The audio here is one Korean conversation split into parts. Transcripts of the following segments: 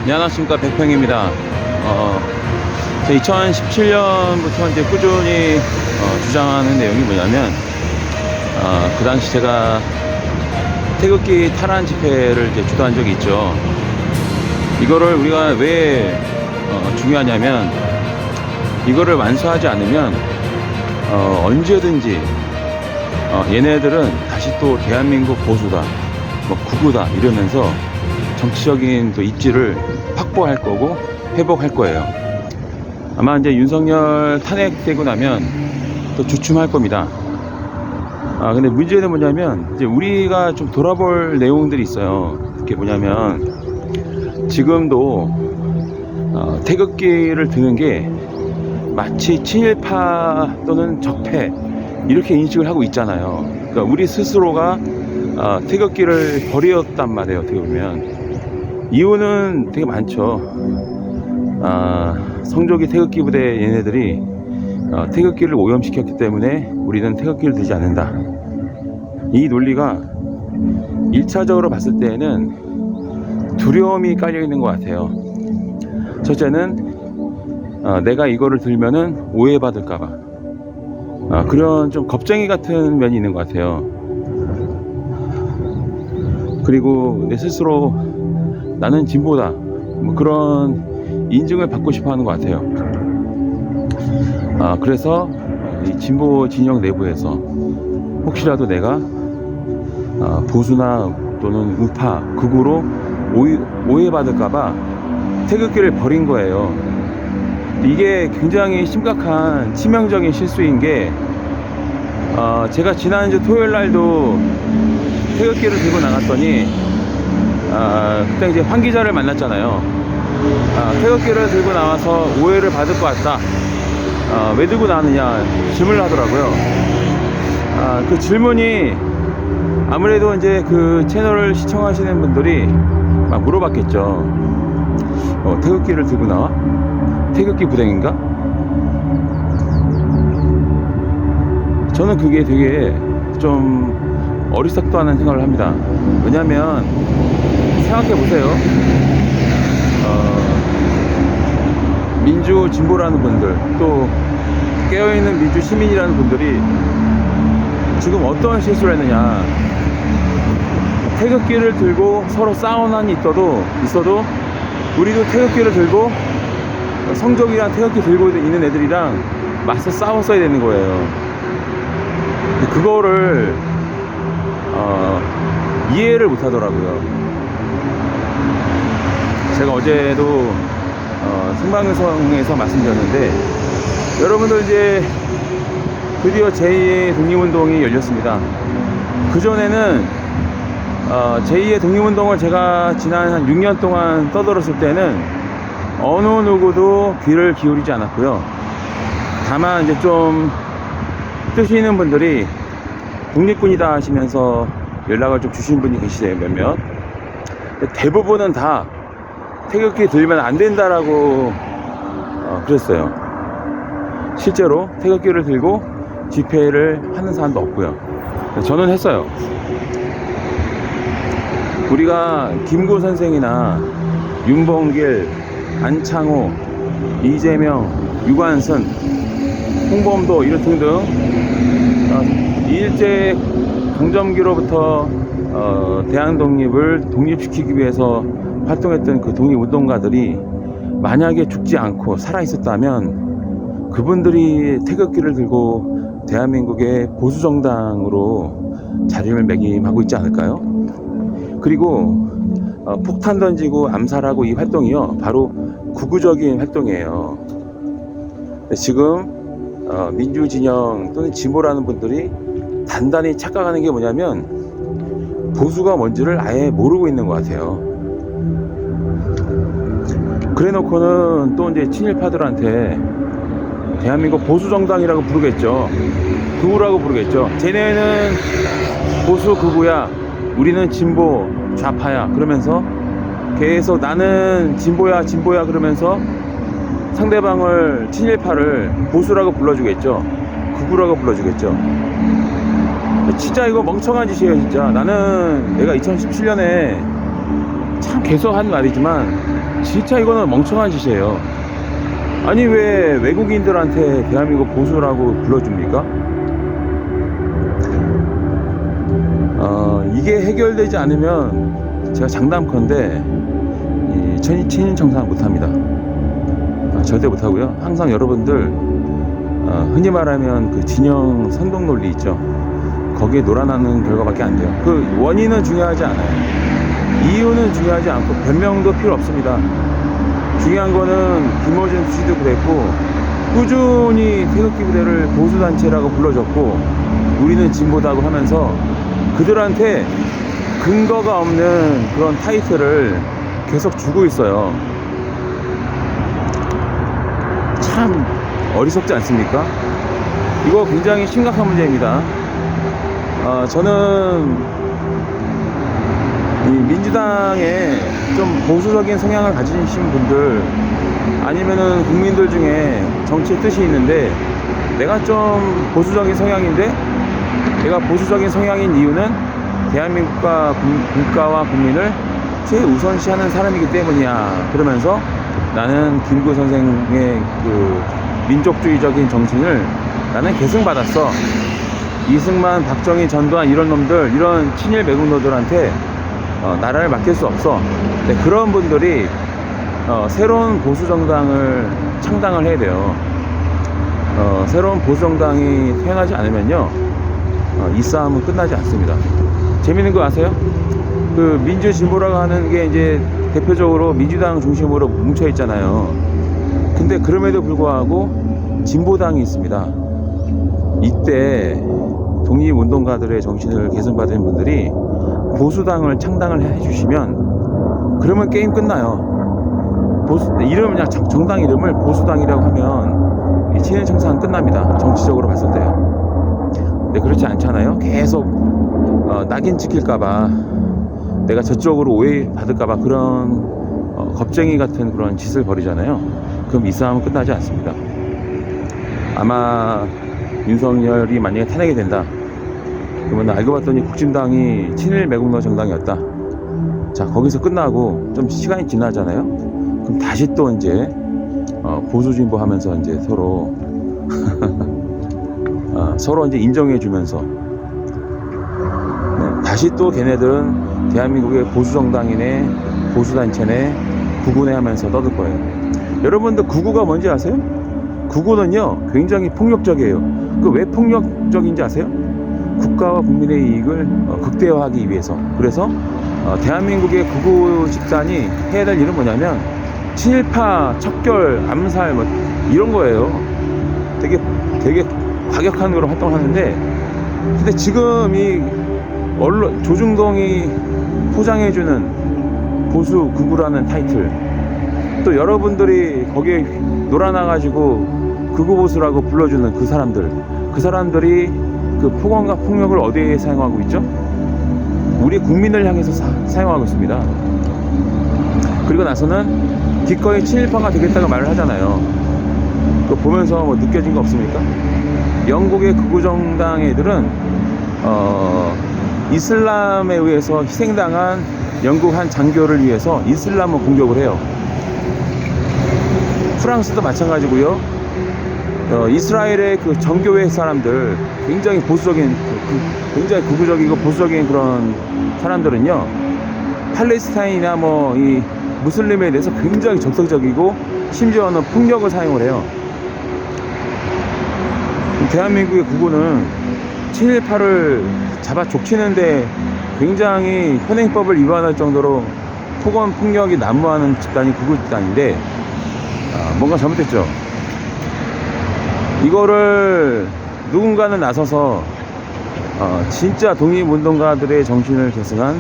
네, 안녕하십니까, 백평입니다. 2017년부터 이제 꾸준히 주장하는 내용이 뭐냐면, 그 당시 제가 태극기 탈환 집회를 이제 주도한 적이 있죠. 이거를 우리가 왜 중요하냐면, 이거를 완수하지 않으면 언제든지 얘네들은 다시 또 대한민국 보수다, 뭐 구구다 이러면서 정치적인 또 입지를 확보할 거고 회복할 거예요. 아마 이제 윤석열 탄핵되고 나면 또 주춤할 겁니다. 근데 문제는 뭐냐면, 이제 우리가 좀 돌아볼 내용들이 있어요. 그게 뭐냐면, 지금도 태극기를 드는 게 마치 친일파 또는 적폐 이렇게 인식을 하고 있잖아요. 그러니까 우리 스스로가 태극기를 버렸단 말이에요. 어떻게 보면 이유는 되게 많죠. 성조기 태극기 부대 얘네들이 태극기를 오염시켰기 때문에 우리는 태극기를 들지 않는다. 이 논리가 1차적으로 봤을 때는 두려움이 깔려 있는 것 같아요. 첫째는 내가 이거를 들면은 오해받을까봐 그런 좀 겁쟁이 같은 면이 있는 것 같아요. 그리고 내 스스로 나는 진보다 뭐 그런 인증을 받고 싶어 하는 것 같아요. 그래서 이 진보 진영 내부에서 혹시라도 내가 보수나 또는 우파, 극우로 오해받을까봐 태극기를 버린 거예요. 이게 굉장히 심각한 치명적인 실수인 게, 제가 지난주 토요일 날도 태극기를 들고 나갔더니 그때 이제 황 기자를 만났잖아요. 태극기를 들고 나와서 오해를 받을 것 같다, 왜 들고 나왔느냐 질문을 하더라고요. 그 질문이 아무래도 이제 그 채널을 시청하시는 분들이 막 물어봤겠죠. 태극기를 들고 나와? 태극기 부대인가? 저는 그게 되게 좀 어리석다는 생각을 합니다. 왜냐면 생각해보세요. 민주 진보라는 분들, 또 깨어있는 민주 시민이라는 분들이 지금 어떤 실수를 했느냐. 태극기를 들고 서로 싸운 한이 있어도 우리도 태극기를 들고 성적이랑 태극기 들고 있는 애들이랑 맞서 싸웠어야 되는 거예요. 그거를 이해를 못 하더라고요. 제가 어제도 생방송에서 말씀드렸는데, 여러분들 이제 드디어 제2의 독립운동이 열렸습니다. 그전에는 제2의 독립운동을 제가 지난 한 6년 동안 떠들었을 때는 어느 누구도 귀를 기울이지 않았고요. 다만 이제 좀 뜻이 있는 분들이 독립군이다 하시면서 연락을 좀 주신 분이 계시대요, 몇몇. 대부분은 다 태극기 들면 안 된다라고 그랬어요. 실제로 태극기를 들고 집회를 하는 사람도 없고요. 저는 했어요. 우리가 김구 선생이나 윤봉길, 안창호, 이재명, 유관순, 홍범도 이런 등등 일제 강점기로부터 대한 독립을 독립시키기 위해서 활동했던 그 독립운동가들이 만약에 죽지 않고 살아 있었다면 그분들이 태극기를 들고 대한민국의 보수정당으로 자리매김하고 있지 않을까요? 그리고 폭탄 던지고 암살하고 이 활동이요, 바로 구구적인 활동이에요. 지금 민주진영 또는 진보라는 분들이 단단히 착각하는 게 뭐냐면, 보수가 뭔지를 아예 모르고 있는 것 같아요. 그래 놓고는 또 이제 친일파들한테 대한민국 보수정당이라고 부르겠죠. 극우라고 부르겠죠. 쟤네는 보수 극우야, 우리는 진보 좌파야 그러면서 계속 나는 진보야 그러면서 상대방을, 친일파를 보수라고 불러주겠죠. 극우라고 불러주겠죠. 진짜 이거 멍청한 짓이에요. 진짜 나는 내가 2017년에 참 개소한 말이지만 진짜 이거는 멍청한 짓이에요. 아니 왜 외국인들한테 대한민국 보수라고 불러줍니까? 이게 해결되지 않으면 제가 장담컨대 이 친일 청산 못합니다. 절대 못하고요. 항상 여러분들 흔히 말하면 그 진영 선동 논리 있죠. 거기에 놀아나는 결과밖에 안 돼요. 그 원인은 중요하지 않아요. 이유는 중요하지 않고 변명도 필요 없습니다. 중요한 거는 김어준 씨도 그랬고 꾸준히 태극기 부대를 보수단체라고 불러줬고 우리는 진보다고 하면서 그들한테 근거가 없는 그런 타이틀을 계속 주고 있어요. 참 어리석지 않습니까? 이거 굉장히 심각한 문제입니다. 저는 이 민주당에 좀 보수적인 성향을 가지신 분들 아니면은 국민들 중에 정치의 뜻이 있는데 내가 좀 보수적인 성향인데 내가 보수적인 성향인 이유는 대한민국과 국가와 국민을 최우선시하는 사람이기 때문이야. 그러면서 나는 김구 선생의 그 민족주의적인 정신을 나는 계승받았어. 이승만, 박정희, 전두환 이런 놈들, 이런 친일 매국노들한테 나라를 맡길 수 없어. 네, 그런 분들이 새로운 보수정당을 창당을 해야 돼요. 새로운 보수정당이 태어나지 않으면요, 이 싸움은 끝나지 않습니다. 재밌는 거 아세요? 그 민주진보라고 하는 게 이제 대표적으로 민주당 중심으로 뭉쳐 있잖아요. 근데 그럼에도 불구하고 진보당이 있습니다. 이때 독립운동가들의 정신을 계승받은 분들이 보수당을 창당을 해주시면 그러면 게임 끝나요. 이름을 그냥 정당 이름을 보수당이라고 하면 이 친일 청산 끝납니다. 정치적으로 봤을 때요. 근데 그렇지 않잖아요. 계속 낙인 찍힐까봐 내가 저쪽으로 오해받을까봐 그런 겁쟁이 같은 그런 짓을 벌이잖아요. 그럼 이 싸움은 끝나지 않습니다. 아마 윤석열이 만약에 탄핵이 된다 그러면 알고 봤더니 국진당이 친일 매국노 정당이었다. 자, 거기서 끝나고 좀 시간이 지나잖아요. 그럼 다시 또 이제 보수 진보 하면서 이제 서로 서로 이제 인정해 주면서 다시 또 걔네들은 대한민국의 보수 정당이네, 보수 단체네, 구구네 하면서 떠들 거예요. 여러분들 구구가 뭔지 아세요? 구구는요 굉장히 폭력적이에요. 그 왜 폭력적인지 아세요? 국가와 국민의 이익을 극대화하기 위해서. 그래서 대한민국의 구구 집단이 해야 될 일은 뭐냐면 친일파, 척결, 암살 뭐 이런 거예요. 되게 과격한 그런 활동을 하는데, 근데 지금 이 언론 조중동이 포장해주는 보수 구구라는 타이틀, 또 여러분들이 거기에 놀아나가지고 극우보수라고 불러주는 그 사람들이 그 폭언과 폭력을 어디에 사용하고 있죠? 우리 국민을 향해서 사용하고 있습니다. 그리고 나서는 기꺼이 친일파가 되겠다고 말을 하잖아요. 그거 보면서 뭐 느껴진 거 없습니까? 영국의 극우정당 애들은 이슬람에 의해서 희생당한 영국 한 장교를 위해서 이슬람을 공격을 해요. 프랑스도 마찬가지고요. 이스라엘의 그 정교회 사람들, 굉장히 보수적인, 굉장히 극우적이고 보수적인 그런 사람들은요, 팔레스타인이나 뭐 이 무슬림에 대해서 굉장히 적극적이고 심지어는 폭력을 사용을 해요. 대한민국의 극우는 친일파를 잡아 족치는데 굉장히 현행법을 위반할 정도로 폭언 폭력이 난무하는 집단이 극우 집단인데 뭔가 잘못됐죠. 이거를 누군가는 나서서 진짜 독립운동가들의 정신을 계승한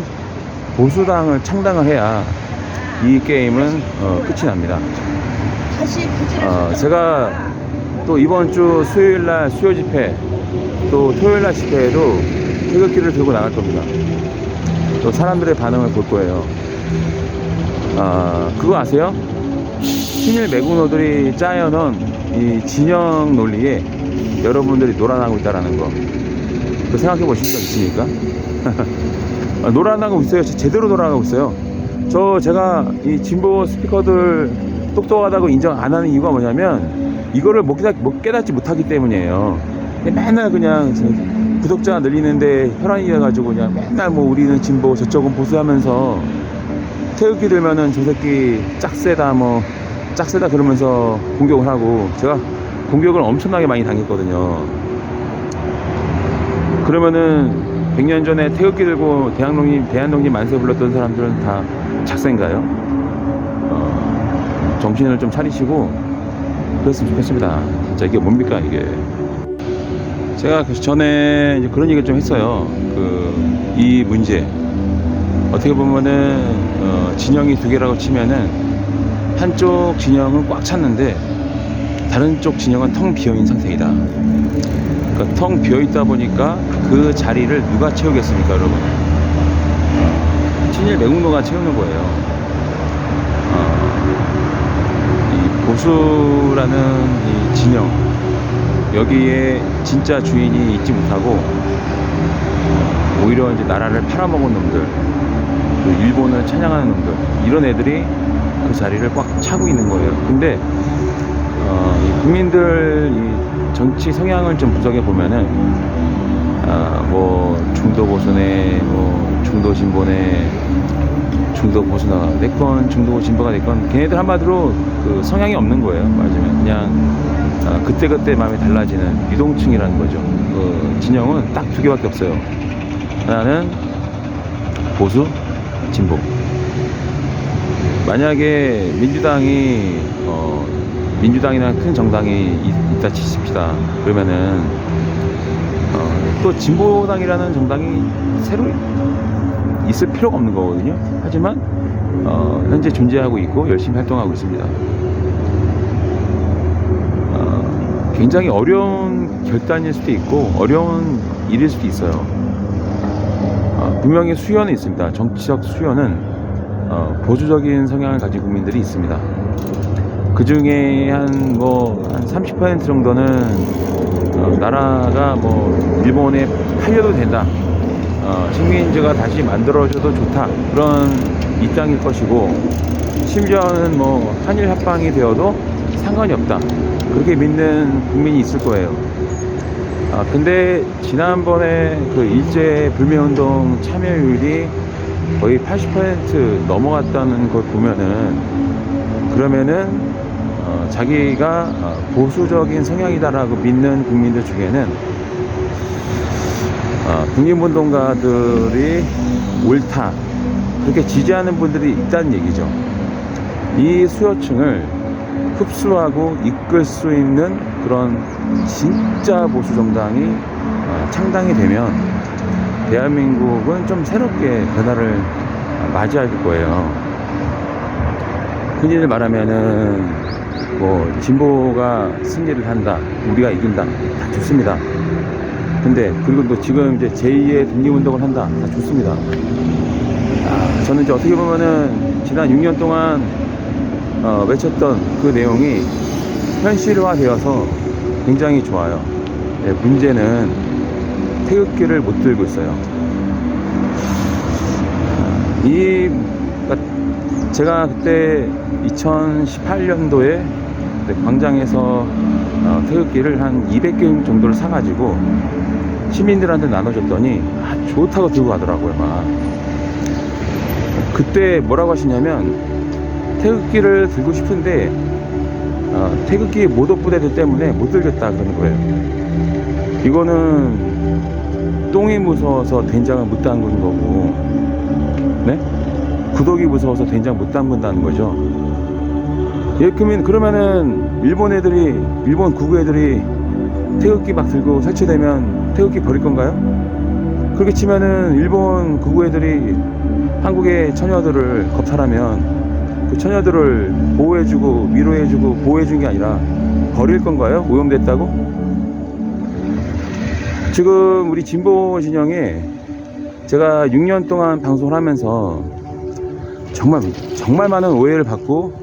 보수당을 창당을 해야 이 게임은 끝이 납니다. 제가 또 이번 주 수요일날 수요 집회, 또 토요일날 집회에도 태극기를 들고 나갈 겁니다. 또 사람들의 반응을 볼 거예요. 그거 아세요? 친일 매국노들이 짜여놓은 이 진영 논리에 여러분들이 놀아나고 있다라는 거, 그 생각해 보신 적 있습니까? 놀아나고 있어요. 제대로 놀아나고 있어요. 제가 이 진보 스피커들 똑똑하다고 인정 안 하는 이유가 뭐냐면 이거를 못 깨닫지 못하기 때문이에요. 맨날 그냥 구독자 늘리는데 혈안이 돼가지고 그냥 맨날 뭐 우리는 진보 저쪽은 보수 하면서 태극기 들면은 저 새끼 짝세다 뭐 짝세다 그러면서 공격을 하고, 제가 공격을 엄청나게 많이 당했거든요. 그러면은 100년 전에 태극기 들고 대한독립 만세 불렀던 사람들은 다 작세인가요? 정신을 좀 차리시고 그랬으면 좋겠습니다. 진짜 이게 뭡니까 이게. 제가 전에 이제 그런 얘기를 좀 했어요. 이 문제 어떻게 보면은 진영이 두 개라고 치면은 한쪽 진영은 꽉 찼는데 다른 쪽 진영은 텅 비어있는 상태이다. 그러니까 텅 비어있다 보니까 그 자리를 누가 채우겠습니까, 여러분? 친일 매국노가 채우는 거예요. 이 보수라는 이 진영, 여기에 진짜 주인이 있지 못하고 오히려 이제 나라를 팔아먹은 놈들, 일본을 찬양하는 놈들, 이런 애들이 그 자리를 꽉 차고 있는 거예요. 근데 이 국민들 이 정치 성향을 좀 분석해 보면은 뭐 중도 보수네, 뭐 중도 진보네, 중도 보수나 내건 중도 진보가 내건 걔네들 한마디로 그 성향이 없는 거예요. 말하자면 그냥 그때그때 마음이 달라지는 유동층이라는 거죠. 그 진영은 딱 두 개밖에 없어요. 하나는 보수, 진보. 만약에 민주당이나 큰 정당이 있다 치십시다. 그러면은 또 진보당이라는 정당이 새로 있을 필요가 없는 거거든요. 하지만 현재 존재하고 있고 열심히 활동하고 있습니다. 굉장히 어려운 결단일 수도 있고 어려운 일일 수도 있어요. 분명히 수요는 있습니다. 정치적 수요는 보수적인 성향을 가진 국민들이 있습니다. 그 중에 한 30% 정도는 나라가 뭐 일본에 팔려도 된다, 식민지가 다시 만들어져도 좋다, 그런 입장일 것이고, 심지어는 뭐 한일 합방이 되어도 상관이 없다, 그렇게 믿는 국민이 있을 거예요. 근데 지난번에 그 일제 불매운동 참여율이 거의 80% 넘어갔다는 걸 보면은, 그러면은 자기가 보수적인 성향이다라고 믿는 국민들 중에는 독립운동가들이 옳다, 그렇게 지지하는 분들이 있다는 얘기죠. 이 수요층을 흡수하고 이끌 수 있는 그런 진짜 보수 정당이 창당이 되면 대한민국은 좀 새롭게 변화를 맞이할 거예요. 흔히들 말하면은 뭐 진보가 승리를 한다, 우리가 이긴다, 다 좋습니다. 근데 그리고 또 지금 이제 제2의 독립운동을 한다, 다 좋습니다. 저는 이제 어떻게 보면은 지난 6년 동안 외쳤던 그 내용이 현실화되어서 굉장히 좋아요. 문제는 태극기를 못 들고 있어요. 제가 그때 2018년도에 광장에서 태극기를 한 200개 정도를 사가지고 시민들한테 나눠줬더니 좋다고 들고 가더라고요. 막 그때 뭐라고 하시냐면, 태극기를 들고 싶은데 태극기 모독부대들 때문에 못 들겠다 그러는 거예요. 이거는 똥이 무서워서 된장을 못 담그는 거고, 네? 구독이 무서워서 된장 못 담근다는 거죠. 그러면은 일본 구구 애들이 태극기 막 들고 설치되면 태극기 버릴 건가요? 그렇게 치면은 일본 구구 애들이 한국의 처녀들을 겁탈하면 그 처녀들을 보호해주고 위로해주고 보호해준 게 아니라 버릴 건가요? 오염됐다고? 지금 우리 진보 진영에 제가 6년 동안 방송을 하면서 정말 많은 오해를 받고,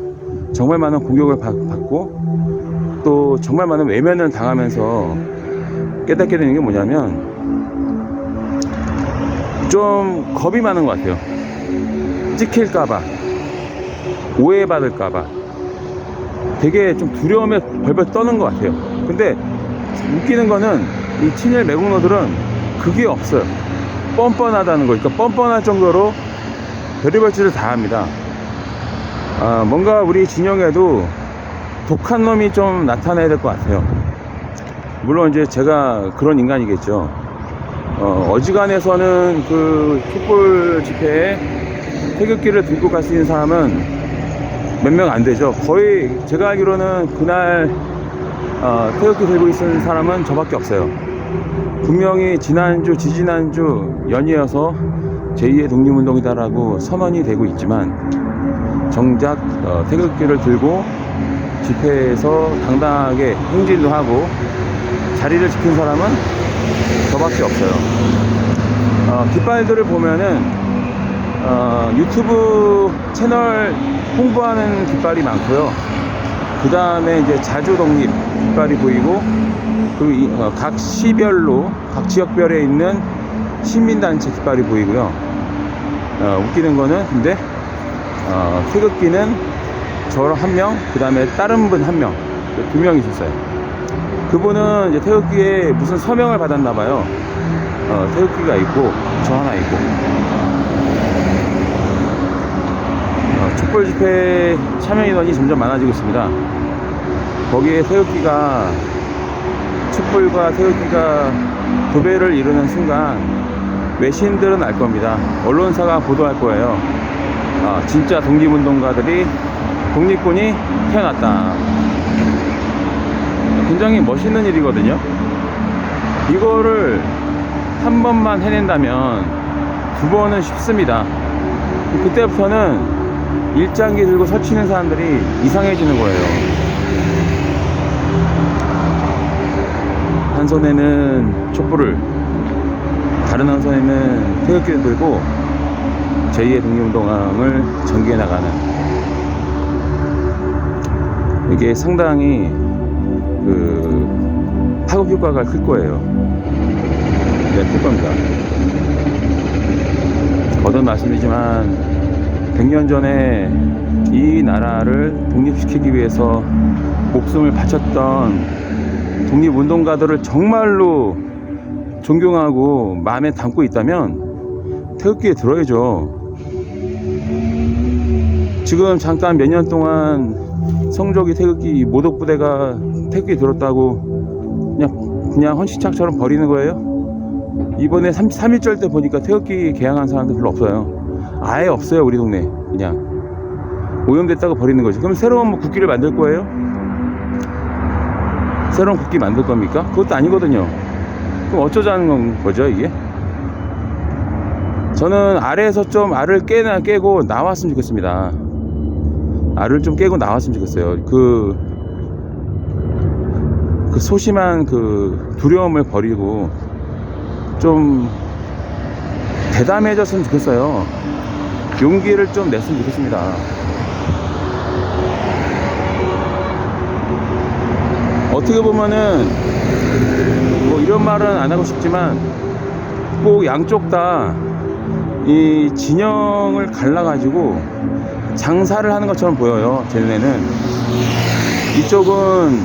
정말 많은 공격을 받고, 또 정말 많은 외면을 당하면서 깨닫게 되는 게 뭐냐면, 좀 겁이 많은 것 같아요. 찍힐까봐, 오해받을까봐 되게 좀 두려움에 벌벌 떠는 것 같아요. 근데 웃기는 거는 이 친일 매국노들은 그게 없어요. 뻔뻔하다는 거. 그러니까 뻔뻔할 정도로 별의별 짓을 다 합니다. 뭔가 우리 진영에도 독한 놈이 좀 나타나야 될 것 같아요. 물론 이제 제가 그런 인간이겠죠. 어지간해서는 그 촛불 집회에 태극기를 들고 갈 수 있는 사람은 몇 명 안 되죠. 거의 제가 알기로는 그날 태극기 들고 있는 사람은 저밖에 없어요. 분명히 지난주, 지지난주 연이어서 제2의 독립운동이다라고 선언이 되고 있지만 정작 태극기를 들고 집회에서 당당하게 행진도 하고 자리를 지킨 사람은 저밖에 없어요. 깃발들을 보면은 유튜브 채널 홍보하는 깃발이 많고요. 그 다음에 이제 자주독립 깃발이 보이고, 각 시별로, 각 지역별에 있는 시민단체 깃발이 보이고요. 웃기는 거는 근데 태극기는 저랑 한 명, 그 다음에 다른 분 한 명, 두 명 있었어요. 그분은 이제 태극기에 무슨 서명을 받았나봐요. 태극기가 있고 저 하나 있고. 촛불 집회 참여 인원이 점점 많아지고 있습니다. 거기에 태극기가, 촛불과 태극기가 도배를 이루는 순간 외신들은 알 겁니다. 언론사가 보도할 거예요. 진짜 독립운동가들이, 독립군이 태어났다. 굉장히 멋있는 일이거든요. 이거를 한 번만 해낸다면 두 번은 쉽습니다. 그때부터는 일장기 들고 서치는 사람들이 이상해지는 거예요. 한 손에는 촛불을, 다른 한 손에는 태극기를 들고 제2의 독립운동을 전개해 나가는, 이게 상당히 파급 효과가 클 거예요. 네, 클 겁니다. 거듭 말씀드리지만 100년 전에 이 나라를 독립시키기 위해서 목숨을 바쳤던 독립운동가들을 정말로 존경하고 마음에 담고 있다면 태극기에 들어야죠. 지금 잠깐 몇 년 동안 성조기 태극기, 모독부대가 태극기 들었다고 그냥 헌시착처럼 버리는 거예요? 이번에 3.1절 때 보니까 태극기 개항한 사람들 별로 없어요. 아예 없어요. 우리 동네 그냥 오염됐다고 버리는 거지. 그럼 새로운 국기를 만들 거예요? 새로운 국기 만들 겁니까? 그것도 아니거든요. 그럼 어쩌자는 거죠 이게? 저는 알에서 좀 알을 깨고 나왔으면 좋겠습니다. 알을 좀 깨고 나왔으면 좋겠어요. 그 소심한 두려움을 버리고 좀 대담해졌으면 좋겠어요. 용기를 좀 냈으면 좋겠습니다. 어떻게 보면은 뭐 이런 말은 안 하고 싶지만 꼭 양쪽 다 이 진영을 갈라가지고 장사를 하는 것처럼 보여요. 제 눈에는 이쪽은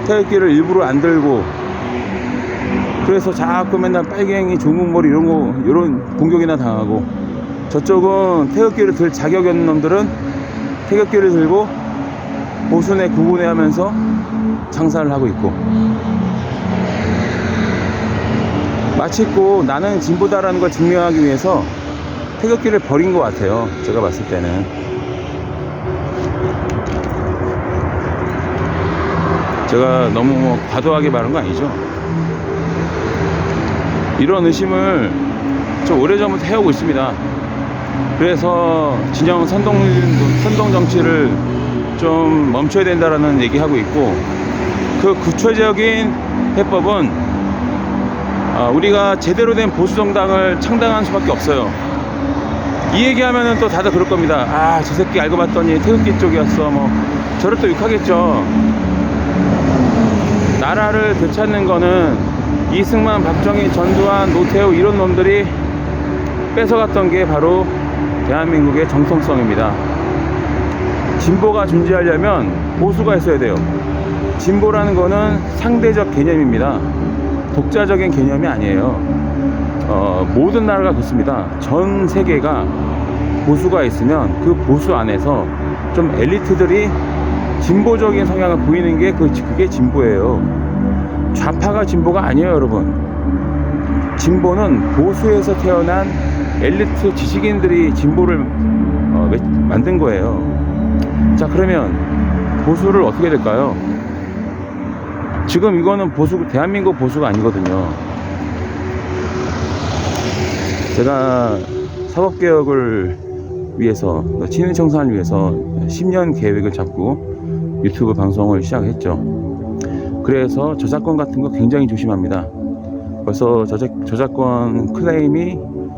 태극기를 일부러 안 들고, 그래서 자꾸 맨날 빨갱이, 조국머리 이런 공격이나 당하고, 저쪽은 태극기를 들 자격이 없는 놈들은 태극기를 들고 보수네 구분해 하면서 장사를 하고 있고, 마치 꼭 나는 진보다라는 걸 증명하기 위해서 태극기를 버린 것 같아요. 제가 봤을 때는. 제가 너무 과도하게 말한 거 아니죠? 이런 의심을 좀 오래전부터 해오고 있습니다. 그래서 진영 선동 정치를 좀 멈춰야 된다라는 얘기하고 있고, 그 구체적인 해법은 우리가 제대로 된 보수정당을 창당하는 수밖에 없어요. 이 얘기하면은 또 다들 그럴 겁니다. 저 새끼 알고 봤더니 태극기 쪽이었어. 뭐 저를 또 욕하겠죠. 나라를 되찾는 거는 이승만, 박정희, 전두환, 노태우 이런 놈들이 뺏어갔던 게 바로 대한민국의 정통성입니다. 진보가 존재하려면 보수가 있어야 돼요. 진보라는 거는 상대적 개념입니다. 독자적인 개념이 아니에요. 모든 나라가 그렇습니다. 전 세계가 보수가 있으면 그 보수 안에서 좀 엘리트들이 진보적인 성향을 보이는 게 그게 진보예요. 좌파가 진보가 아니에요, 여러분. 진보는 보수에서 태어난 엘리트 지식인들이 진보를 만든 거예요. 자, 그러면 보수를 어떻게 될까요? 지금 이거는 대한민국 보수가 아니거든요. 제가 사법개혁을 위해서, 친일 청산을 위해서 10년 계획을 잡고 유튜브 방송을 시작했죠. 그래서 저작권 같은 거 굉장히 조심합니다. 벌써 저작권 클레임이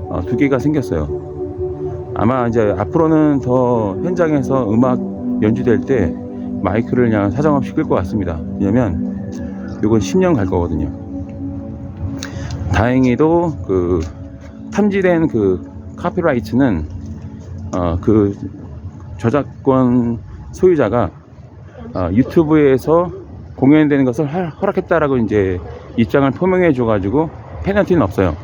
2개가 생겼어요. 아마 이제 앞으로는 더 현장에서 음악 연주될 때 마이크를 그냥 사정없이 끌 것 같습니다. 왜냐면 이건 10년 갈 거거든요. 다행히도 그 탐지된 그 카피라이트는 그 저작권 소유자가 유튜브에서 공연되는 것을 허락했다라고 이제 입장을 표명해 줘가지고 페널티는 없어요.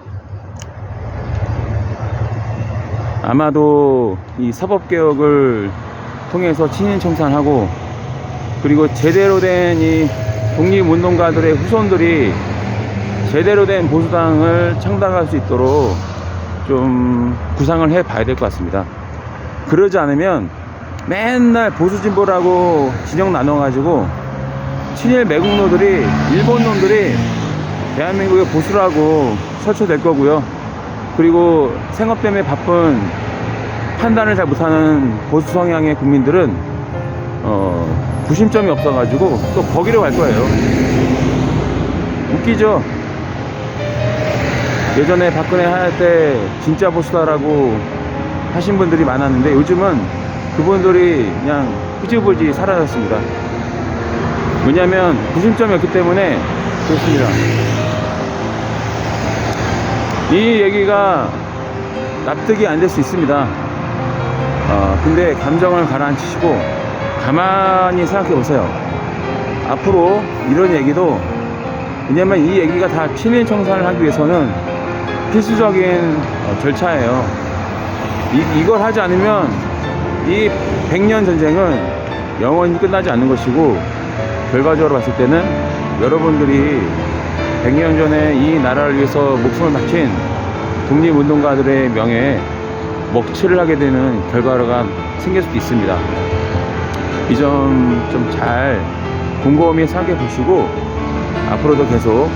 아마도 이 사법개혁을 통해서 친일 청산하고, 그리고 제대로 된 이 독립운동가들의 후손들이 제대로 된 보수당을 창당할 수 있도록 좀 구상을 해 봐야 될 것 같습니다. 그러지 않으면 맨날 보수 진보라고 진영 나눠가지고 친일 매국노들이, 일본 놈들이 대한민국의 보수라고 설쳐될 거고요. 그리고 생업 때문에 바쁜 판단을 잘 못하는 보수 성향의 국민들은 구심점이 없어가지고 또 거기로 갈 거예요. 웃기죠? 예전에 박근혜 할 때 진짜 보수다라고 하신 분들이 많았는데 요즘은 그분들이 그냥 흐지부지 사라졌습니다. 왜냐면 구심점이 없기 때문에 그렇습니다. 이 얘기가 납득이 안 될 수 있습니다. 근데 감정을 가라앉히시고 가만히 생각해 보세요. 앞으로 이런 얘기도, 왜냐면 이 얘기가 다 친일 청산을 하기 위해서는 필수적인 절차예요. 이걸 하지 않으면 이 100년 전쟁은 영원히 끝나지 않는 것이고, 결과적으로 봤을 때는 여러분들이 100년 전에 이 나라를 위해서 목숨을 바친 독립운동가들의 명예에 먹칠을 하게 되는 결과가 생길 수도 있습니다. 이 점 좀 잘 곰곰이 생각해 보시고 앞으로도 계속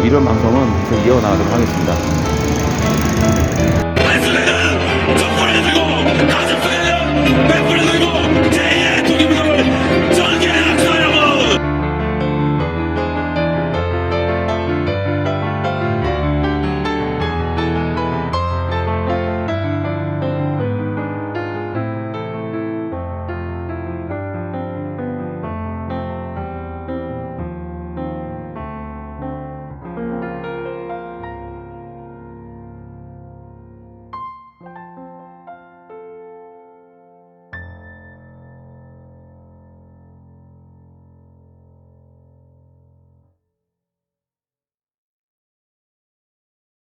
이런 방송은 계속 이어나가도록 하겠습니다.